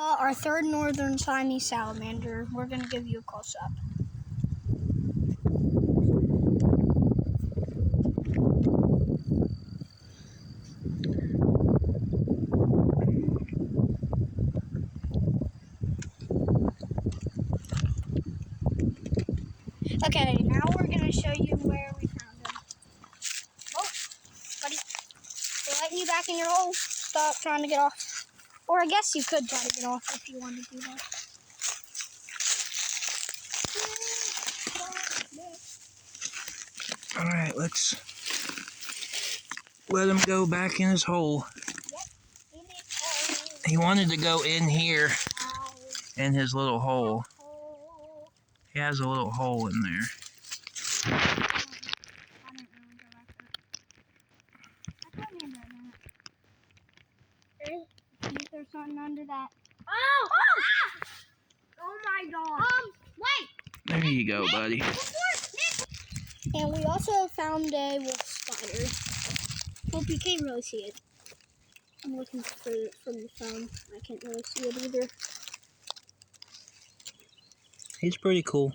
Our third northern Slimey Salamander. We're going to give you a close-up. Okay, now we're going to show you where we found him. Oh, buddy. We're letting you back in your hole. Stop trying to get off. Or I guess you could try to get off if you wanted to do that. Alright, let's let him go back in his hole. Yep, in his hole. He wanted to go in here in his little hole. He has a little hole in there. There's something under that. Oh! Oh my god. Wait! There you go, buddy. And we also found a wolf spider. Hope you can't really see it. I'm looking for it from the phone. I can't really see it either. He's pretty cool.